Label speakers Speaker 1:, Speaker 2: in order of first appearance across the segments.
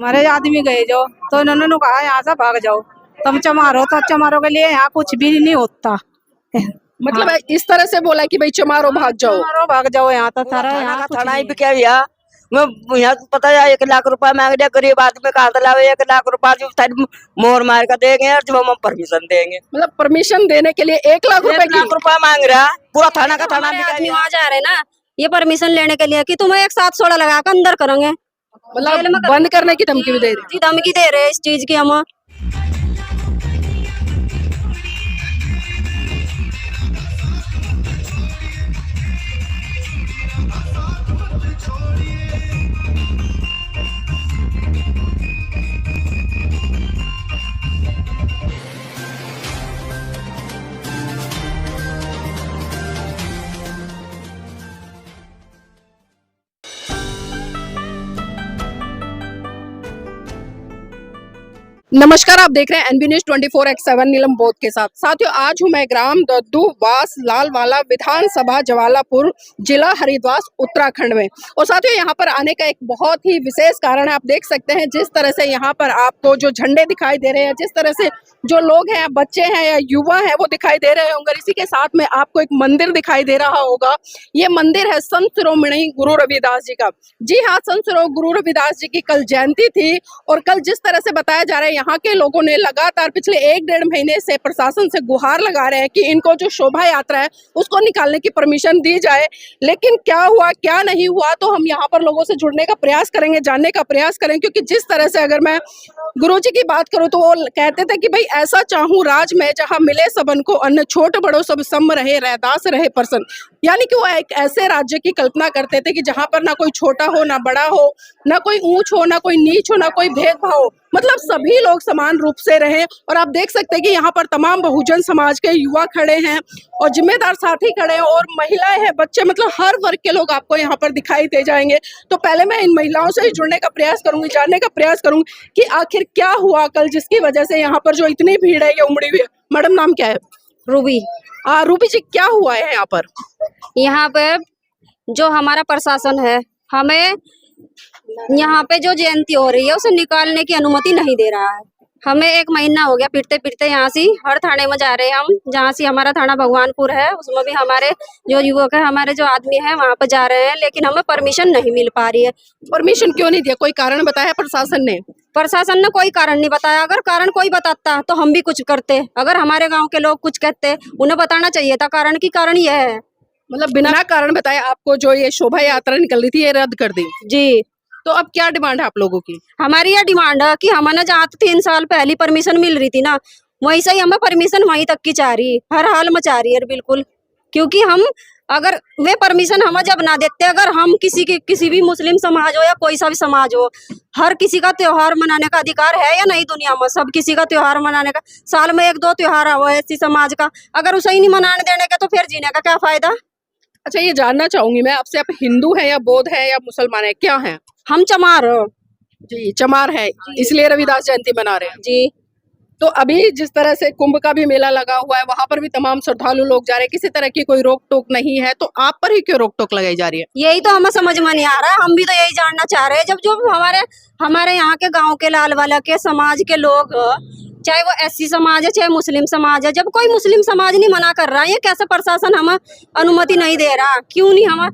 Speaker 1: हमारे आदमी गए जो, तो इन्होंने कहा यहाँ से भाग जाओ, तुम चमारो, तो चमारो के लिए यहाँ कुछ भी नहीं होता।
Speaker 2: मतलब इस तरह से बोला कि भाई चमारो भाग जाओ।
Speaker 1: चमारो भाग जाओ, यहाँ तो थारा यहाँ कुछ
Speaker 3: थाना
Speaker 1: नहीं
Speaker 3: भी
Speaker 1: है।
Speaker 3: क्या भैया, मैं यहाँ पता है 1 लाख रुपया मांग लिया, गरीब आदमी कहाँ से लावे 1 लाख रुपया, जो मोर मार कर देंगे और जब हम परमिशन देंगे।
Speaker 2: मतलब परमिशन देने के लिए 1 लाख रुपए
Speaker 3: 1 लाख रुपया मांग रहा, पूरा थाना का थाना भी
Speaker 4: आदमी वहाँ जा रहे हैं ना ये परमिशन लेने के लिए कि तुम्हें एक साथ सोड़ा लगा कर अंदर करेंगे,
Speaker 2: मतलब बंद करने की धमकी भी दे रहे।
Speaker 4: धमकी दे रहे हैं इस चीज की हम।
Speaker 2: नमस्कार, आप देख रहे हैं एनबी न्यूज 24/7 नीलम बोध के साथ। साथियों, आज हूं मैं ग्राम दद्दू वास लालवाला विधानसभा जवालापुर जिला हरिद्वार उत्तराखंड में। और साथियों, यहां पर आने का एक बहुत ही विशेष कारण है। आप देख सकते हैं जिस तरह से यहां पर आपको जो झंडे दिखाई दे रहे हैं, जिस तरह से जो लोग हैं, बच्चे हैं या युवा हैं, वो दिखाई दे रहे होंगे। इसी के साथ में आपको एक मंदिर दिखाई दे रहा होगा। ये मंदिर है संत शिरोमणि गुरु रविदास जी का। जी हाँ, संत शिरोमणि गुरु रविदास जी की कल जयंती थी और कल जिस तरह से बताया जा रहा है, यहाँ के लोगों ने लगातार पिछले 1-1.5 महीने से प्रशासन से गुहार लगा रहे हैं कि इनको जो शोभा यात्रा है उसको निकालने की परमिशन दी जाए। लेकिन क्या हुआ क्या नहीं हुआ, तो हम यहाँ पर लोगों से जुड़ने का प्रयास करेंगे, जानने का प्रयास करेंगे। क्योंकि जिस तरह से अगर मैं गुरुजी की बात करूं तो वो कहते थे कि भाई ऐसा चाहूं राज में जहां मिले सबन को अन्न, छोट बड़ो सब सम रहे, रैदास रहे प्रसन्न। यानी कि वो एक ऐसे राज्य की कल्पना करते थे कि जहां पर ना कोई छोटा हो, ना बड़ा हो, ना कोई ऊंच हो, ना कोई नीच हो, ना कोई भेदभाव हो, मतलब सभी लोग समान रूप से रहें। और आप देख सकते हैं कि यहाँ पर तमाम बहुजन समाज के युवा खड़े हैं और जिम्मेदार साथी खड़े हैं और महिलाएं हैं, बच्चे, मतलब हर वर्ग के लोग आपको यहाँ पर दिखाई दे जाएंगे। तो पहले मैं इन महिलाओं से ही जुड़ने का प्रयास करूंगी, जानने का प्रयास करूंगी कि आखिर क्या हुआ कल जिसकी वजह से यहाँ पर जो इतनी भीड़ है ये उमड़ी हुई है। मैडम, नाम क्या है?
Speaker 4: रूबी।
Speaker 2: रूबी जी, क्या हुआ है यहाँ पर?
Speaker 4: यहाँ पे जो हमारा प्रशासन है हमें यहाँ पे जो जयंती हो रही है उसे निकालने की अनुमति नहीं दे रहा है। हमें 1 महीना हो गया फिरते फिरते यहाँ से हर थाने में जा रहे हैं हम, जहाँ से हमारा थाना भगवानपुर है उसमें भी हमारे जो युवक है, हमारे जो आदमी है वहाँ पे जा रहे हैं, लेकिन हमें परमिशन नहीं मिल पा रही है।
Speaker 2: परमिशन क्यों नहीं दिया? कोई कारण बताया प्रशासन ने?
Speaker 4: प्रशासन ने कोई कारण नहीं बताया। अगर कारण कोई बताता तो हम भी कुछ करते। अगर हमारे गाँव के लोग कुछ कहते, उन्हें बताना चाहिए था कारण की कारण यह है।
Speaker 2: मतलब बिना कारण बताए आपको जो ये शोभा यात्रा निकल रही थी ये रद्द कर दी?
Speaker 4: जी।
Speaker 2: तो अब क्या डिमांड है आप लोगों की?
Speaker 4: हमारी यह डिमांड है कि हमें जहाँ 3 साल पहली परमिशन मिल रही थी ना, वहीं से ही हमें परमिशन वहीं तक की चाह रही है, हर हाल में चाह रही है बिल्कुल। क्योंकि हम अगर वे परमिशन हमें जब ना देते, अगर हम किसी भी मुस्लिम समाज हो या कोई सा भी समाज हो, हर किसी का त्योहार मनाने का अधिकार है या नहीं? दुनिया में सब किसी का त्योहार मनाने का, साल में 1-2 त्योहार हुआ है इसी समाज का, अगर उसे ही नहीं मनाने देने का तो फिर जीने का क्या फायदा?
Speaker 2: अच्छा, ये जानना चाहूंगी मैं आपसे, आप हिंदू हैं या बौद्ध हैं या मुसलमान हैं, क्या हैं?
Speaker 4: हम चमार
Speaker 2: जी, चमार है, इसलिए रविदास जयंती मना रहे हैं
Speaker 4: जी।
Speaker 2: तो अभी जिस तरह से कुंभ का भी मेला लगा हुआ है, वहां पर भी तमाम श्रद्धालु लोग जा रहे हैं, किसी तरह की कोई रोक टोक नहीं है, तो आप पर ही क्यों रोक टोक लगाई जा रही है?
Speaker 4: यही तो हमें समझ में नहीं आ रहा है। हम भी तो यही जानना चाह रहे हैं। जब जो हमारे यहाँ के गांव के लालवाला के समाज के लोग, चाहे वो एससी समाज है चाहे मुस्लिम समाज है, जब कोई मुस्लिम समाज नहीं मना कर रहा है, ये कैसे प्रशासन हमें अनुमति नहीं दे रहा? क्यों नहीं हमें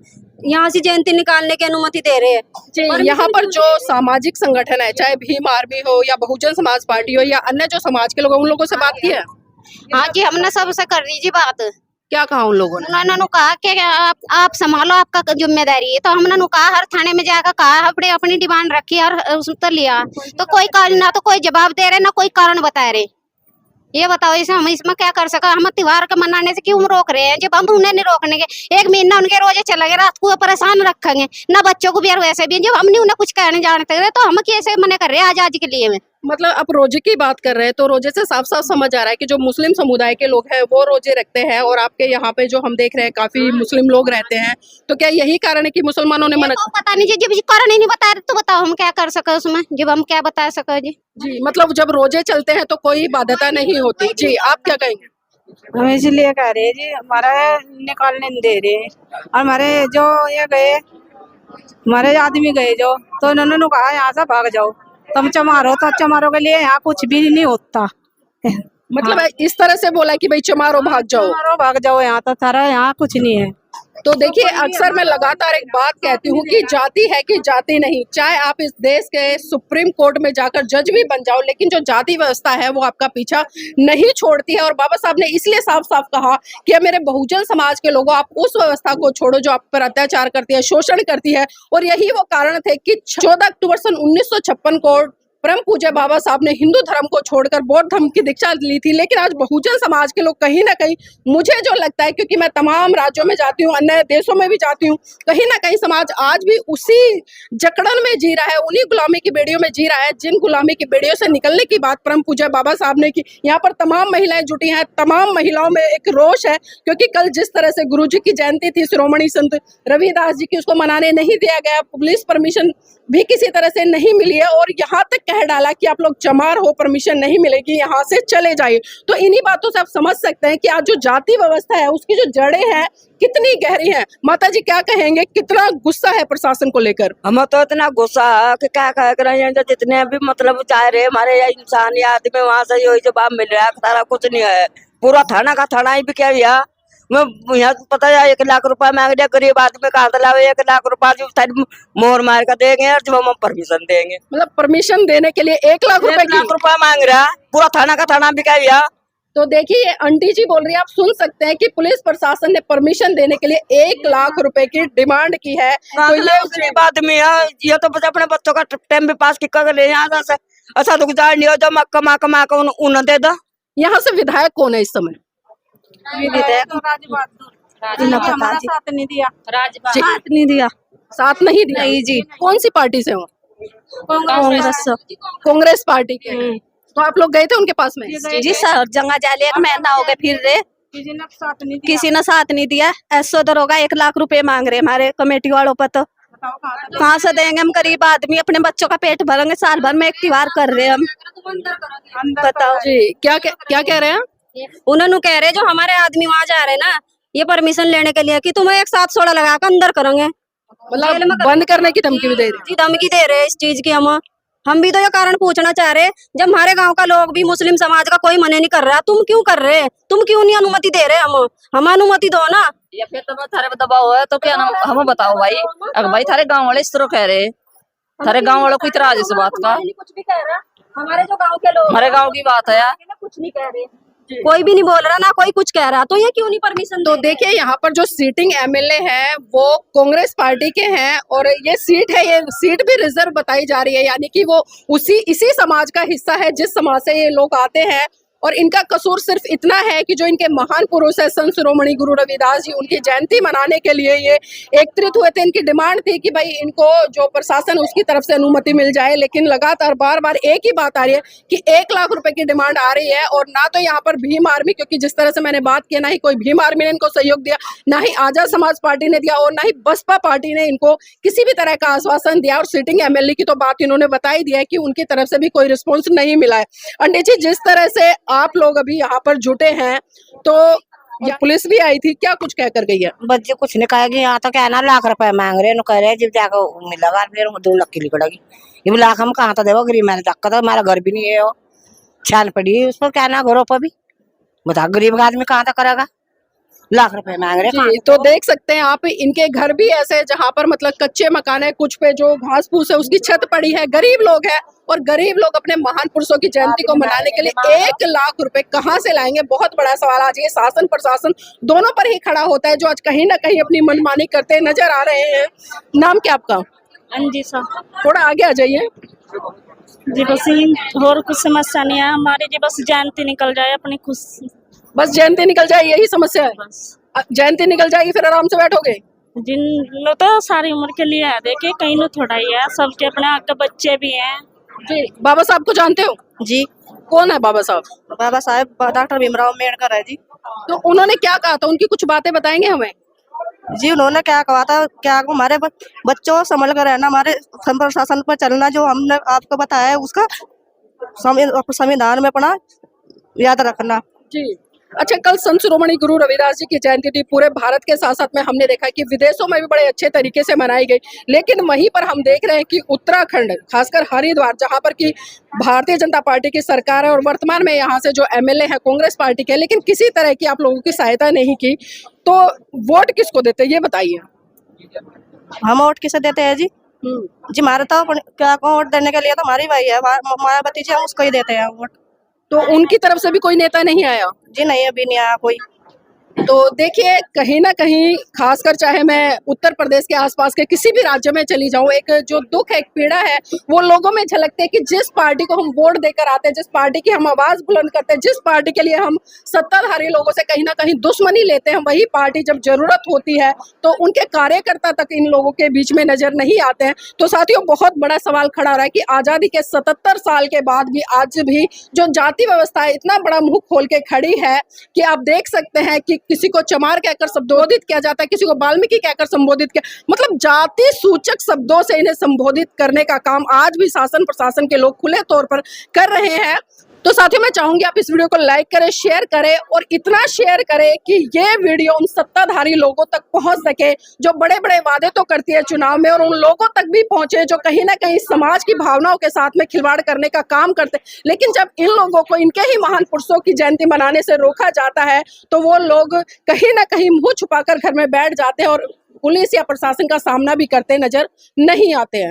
Speaker 4: यहाँ से जयंती निकालने की अनुमति दे रहे हैं?
Speaker 2: जी, यहाँ पर जो सामाजिक संगठन है, चाहे भीम आर्मी हो या बहुजन समाज पार्टी हो या अन्य जो समाज के लोग, उन लोगों से बात की है?
Speaker 5: हाँ जी, हमने सबसे कर दी जी बात।
Speaker 2: क्या कहा उन लोगों ने?
Speaker 5: उन्होंने कहा कि आप संभालो, आपका जिम्मेदारी है। तो हमने कहा, हर थाने में जाकर कहा, अपनी अपनी डिमांड रखी और उस पर लिया, तो कोई कारण ना, तो कोई जवाब दे रहे ना कोई कारण बता रहे। ये बताओ, इसे हम इसमें क्या कर सका? हम त्योहार का मनाने से क्यों रोक रहे हैं? जब हम उन्हें नहीं रोकने के, 1 महीना उनके रोजे चला गया, रात को परेशान रखेंगे ना, बच्चों को भी और वैसे भी। जब हमने उन्हें कुछ कहने जानते रहे तो हम कैसे मना कर रहे हैं आजादी के लिए में?
Speaker 2: मतलब आप रोजे की बात कर रहे हैं तो रोजे से साफ साफ समझ आ रहा है कि जो मुस्लिम समुदाय के लोग हैं वो रोजे रखते हैं, और आपके यहाँ पे जो हम देख रहे हैं काफी मुस्लिम लोग रहते हैं, तो क्या यही कारण है कि मुसलमानों ने मना?
Speaker 5: पता नहीं जी, जब कारण ही नहीं बता रहे तो बताओ हम क्या कर सके उसमें? जब हम क्या बता सके जी?
Speaker 2: जी, मतलब जब रोजे चलते हैं तो कोई बाध्यता नहीं होती। जी, आप क्या कहेंगे?
Speaker 1: हम इसलिए कह रहे हैं जी, हमारा निकालने नहीं दे रहे। और हमारे जो ये गए, हमारे आदमी गए जो, तो इन्होंने कहा यहाँ से भाग जाओ, तमचा मारो तो अच्छा मारोगे लिए यहाँ कुछ भी नहीं होता।
Speaker 2: मतलब इस तरह से बोला कि भाई चमारो भाग जाओ।
Speaker 1: मारो भाग जाओ, यहाँ तो सारा यहाँ कुछ नहीं है।
Speaker 2: तो देखिए, अक्सर मैं लगातार एक बात कहती हूँ कि जाति है कि जाति नहीं, चाहे आप इस देश के सुप्रीम कोर्ट में जाकर जज भी बन जाओ, लेकिन जो जाति व्यवस्था है वो आपका पीछा नहीं छोड़ती है। और बाबा साहब ने इसलिए साफ साफ कहा कि अब मेरे बहुजन समाज के लोगों, आप उस व्यवस्था को छोड़ो जो आप पर अत्याचार करती है, शोषण करती है। और यही वो कारण थे कि 14 अक्टूबर सन 1956 को परम पूज्य बाबा साहब ने हिंदू धर्म को छोड़कर बौद्ध धर्म की दीक्षा ली थी। लेकिन आज बहुजन समाज के लोग कहीं ना कहीं, मुझे जो लगता है, क्योंकि मैं तमाम राज्यों में जाती हूँ, अन्य देशों में भी जाती हूँ, कहीं ना कहीं समाज आज भी उसी जकड़न में जी रहा है, उन्हीं गुलामी की बेड़ियों में जी रहा है जिन गुलामी की बेड़ियों से निकलने की बात परम पूज्य बाबा साहब ने की। यहाँ पर तमाम महिलाएं जुटी हैं, तमाम महिलाओं में एक रोष है, क्योंकि कल जिस तरह से गुरु जी की जयंती थी, शिरोमणि संत रविदास जी की, उसको मनाने नहीं दिया गया, पुलिस परमिशन भी किसी तरह से नहीं मिली है, और यहाँ तक कह डाला कि आप लोग चमार हो, परमिशन नहीं मिलेगी, यहाँ से चले जाइए। तो इन्हीं बातों से आप समझ सकते हैं कि आज जो जाति व्यवस्था है उसकी जो जड़ें हैं कितनी गहरी हैं। माता जी क्या कहेंगे, कितना गुस्सा है प्रशासन को लेकर?
Speaker 3: हम तो इतना गुस्सा है कि क्या कह कर जितने भी मतलब चाह रहे हमारे या इंसान या आदमी, वहाँ से जो जवाब मिल रहा है, सारा कुछ नहीं है। पूरा थाना का थाना ही भी क्या भैया, मैं यहाँ पता है 1 लाख रुपया मांग दिया, गरीब आदमी कहाँ से लावे 1 लाख रुपया, जो मोहर मार कर देंगे और जब हम परमिशन देंगे।
Speaker 2: मतलब परमिशन देने के लिए 1 लाख रुपए
Speaker 3: 1 लाख रुपया मांग रहा है, पूरा थाना का थाना भी क्या भैया।
Speaker 2: तो देखिए, आंटी जी बोल रही है, आप सुन सकते हैं कि पुलिस प्रशासन ने परमिशन देने के लिए 1 लाख रुपए की डिमांड की है। तो ये
Speaker 3: गरीब आदमी है, ये तो बस अपने बच्चों का टाइम भी पास कर ले, यहाँ से अच्छा तो गुजार नहीं हो, जो कमा कमा कर उन्हें दे दो।
Speaker 2: यहाँ से विधायक कौन है इस समय?
Speaker 1: साथ नहीं दिया,
Speaker 4: साथ नहीं दिया।
Speaker 2: साथ नहीं दिया?
Speaker 4: नहीं जी।
Speaker 2: कौन सी पार्टी से हो?
Speaker 4: कांग्रेस
Speaker 2: कांग्रेस पार्टी के हैं। तो आप लोग गए थे उनके पास में?
Speaker 4: जी सर, जंगा जाले 1 महीना हो गए फिर रहे,
Speaker 1: किसी ने साथ नहीं दिया।
Speaker 4: किसी ने साथ नहीं दिया। ऐसो दरोगा 1 लाख रुपए मांग रहे हमारे कमेटी वालों पर, तो कहाँ से देंगे हम? गरीब आदमी, अपने बच्चों का पेट भरेंगे, साल भर में एक त्योहार कर रहे हैं हम। बताओ
Speaker 2: जी, क्या कह रहे हैं?
Speaker 4: उन्होंने कह रहे जो हमारे आदमी वहाँ जा रहे हैं ना, ये परमिशन लेने के लिए कि तुम्हें एक साथ सोड़ा लगा कर अंदर करेंगे,
Speaker 2: मतलब बंद करने की धमकी भी दे रहे हैं।
Speaker 4: धमकी दे रहे हैं इस चीज की। हम भी तो ये कारण पूछना चाह रहे हैं, जब हमारे गांव का लोग भी, मुस्लिम समाज का कोई मने नहीं कर रहा, तुम क्यों कर रहे? तुम क्यों नहीं अनुमति दे रहे? हम अनुमति दो ना।
Speaker 6: या फिर तो थारे पे दबाव है तो क्या हम बताओ भाई, अगर भाई थारे गांव वाले इस तरह कह रहे, थारे गांव वालों को इतराज इस बात का?
Speaker 4: कुछ भी कह रहा, हमारे जो गांव के लोग,
Speaker 6: हमारे गांव की बात है यार,
Speaker 4: कुछ नहीं कह रहे, कोई भी नहीं बोल रहा ना, कोई कुछ कह रहा, तो ये क्यों नहीं परमिशन?
Speaker 2: तो देखिए, यहाँ पर जो सीटिंग एमएलए हैं वो कांग्रेस पार्टी के हैं, और ये सीट भी रिजर्व बताई जा रही है, यानी कि वो इसी समाज का हिस्सा है जिस समाज से ये लोग आते हैं। और इनका कसूर सिर्फ इतना है कि जो इनके महान पुरुष है संत शिरोमणि गुरु रविदास जी, उनकी जयंती मनाने के लिए ये एकत्रित हुए थे। इनकी डिमांड थी कि भाई इनको जो प्रशासन उसकी तरफ से अनुमति मिल जाए, लेकिन लगातार बार बार एक ही बात आ रही है कि 1 लाख रुपए की डिमांड आ रही है। और ना तो यहाँ पर भीम आर्मी, क्योंकि जिस तरह से मैंने बात की, ना ही कोई भीम आर्मी ने इनको सहयोग दिया, ना ही आजाद समाज पार्टी ने दिया, और ना ही बसपा पार्टी ने इनको किसी भी तरह का आश्वासन दिया। और सीटिंग एमएलए की तो बात इन्होंने बताई दिया है कि उनकी तरफ से भी कोई रिस्पॉन्स नहीं मिला है। आंटी जी, जिस तरह से आप लोग अभी यहाँ पर जुटे हैं, तो ये पुलिस भी आई थी, क्या कुछ कह कर गई है?
Speaker 7: बच्चे कुछ नहीं कहेगी, यहाँ तो क्या ना 1 लाख रुपए मांग रहे हैं, कह रहे हैं जब जाकर मिलेगा फिर 2 लाख की लिखड़ेगी। ये लाख हम कहाँ तो देवो, गरीब मैंने तक तो हमारा घर भी नहीं है, वो छान पड़ी उस पर, क्या ना घरों पर भी बता, गरीब आदमी कहाँ तक करेगा? 1 लाख रुपए मांग रहे हैं।
Speaker 2: तो देख सकते हैं आप, इनके घर भी ऐसे जहाँ पर मतलब कच्चे मकान है, कुछ पे जो घास फूस है उसकी छत पड़ी है, गरीब लोग हैं, और गरीब लोग अपने महान पुरुषों की जयंती को मनाने के लिए 1 लाख रुपए कहाँ से लाएंगे? बहुत बड़ा सवाल आज ये शासन प्रशासन दोनों पर ही खड़ा होता है, जो आज कहीं ना कहीं अपनी मनमानी करते नजर आ रहे हैं। नाम क्या आपका?
Speaker 8: अंजी सा।
Speaker 2: थोड़ा आगे आ जाइए
Speaker 8: जी। बस और कुछ समस्या नहीं है हमारी जी, बस जयंती निकल जाए अपनी खुश,
Speaker 2: बस जयंती निकल जाए, यही समस्या है। जयंती निकल जाएगी फिर आराम से बैठोगे?
Speaker 8: जिन तो सारी उम्र के लिए है, देखिए कहीं नो थोड़ा ही है, सबके अपने आगे बच्चे भी हैं
Speaker 2: जी। बाबा साहब को जानते हो?
Speaker 7: जी।
Speaker 2: कौन है बाबा साहब?
Speaker 7: बाबा साहब डॉक्टर भीमराव अम्बेडकर है जी।
Speaker 2: तो उन्होंने क्या कहा था, उनकी कुछ बातें बताएंगे हमें?
Speaker 7: जी, उन्होंने क्या कहा था, क्या हमारे बच्चों संभल कर रहना, हमारे प्रशासन पर चलना, जो हमने आपको बताया है उसका संविधान में अपना याद रखना
Speaker 2: जी। अच्छा, कल संत शिरोमणि गुरु रविदास जी की जयंती थी। पूरे भारत के साथ साथ में हमने देखा कि विदेशों में भी बड़े अच्छे तरीके से मनाई गई, लेकिन वहीं पर हम देख रहे हैं कि उत्तराखंड, खासकर हरिद्वार, जहां पर कि भारतीय जनता पार्टी की सरकार है और वर्तमान में यहाँ से जो एमएलए है कांग्रेस पार्टी के, लेकिन किसी तरह की आप लोगों की सहायता नहीं की, तो वोट किसको देते ये बताइए।
Speaker 1: हम वोट किसे देते हैं जी? जी हमारे तो क्या वोट देने के लिए तो हमारी भाई है मायावती जी, हम उसको ही देते हैं वोट।
Speaker 2: तो उनकी तरफ से भी कोई नेता नहीं आया?
Speaker 1: जी नहीं, अभी नहीं आया कोई।
Speaker 2: तो देखिए, कहीं ना कहीं खासकर चाहे मैं उत्तर प्रदेश के आसपास के किसी भी राज्य में चली जाऊं, एक जो दुख है, एक पीड़ा है, वो लोगों में झलकते हैं कि जिस पार्टी को हम वोट देकर आते हैं, जिस पार्टी की हम आवाज बुलंद करते हैं, जिस पार्टी के लिए हम सत्ताधारी लोगों से कहीं ना कहीं दुश्मनी लेते हैं, वही पार्टी जब जरूरत होती है तो उनके कार्यकर्ता तक इन लोगों के बीच में नजर नहीं आते हैं। तो साथियों, बहुत बड़ा सवाल खड़ा हो रहा है कि आजादी के 77 साल के बाद भी आज भी जो जाति व्यवस्था है इतना बड़ा मुंह खोल के खड़ी है कि आप देख सकते हैं कि किसी को चमार कहकर संबोधित किया जाता है, किसी को वाल्मीकि कहकर संबोधित किया, मतलब जाति सूचक शब्दों से इन्हें संबोधित करने का काम आज भी शासन प्रशासन के लोग खुले तौर पर कर रहे हैं। तो साथियों, मैं चाहूंगी आप इस वीडियो को लाइक करें, शेयर करें और इतना शेयर करें कि ये वीडियो उन सत्ताधारी लोगों तक पहुंच सके जो बड़े बड़े वादे तो करती है चुनाव में, और उन लोगों तक भी पहुंचे जो कहीं ना कहीं समाज की भावनाओं के साथ में खिलवाड़ करने का काम करते हैं। लेकिन जब इन लोगों को इनके ही महान पुरुषों की जयंती मनाने से रोका जाता है तो वो लोग कहीं ना कहीं मुंह छुपाकर घर में बैठ जाते हैं और पुलिस या प्रशासन का सामना भी करते नजर नहीं आते हैं।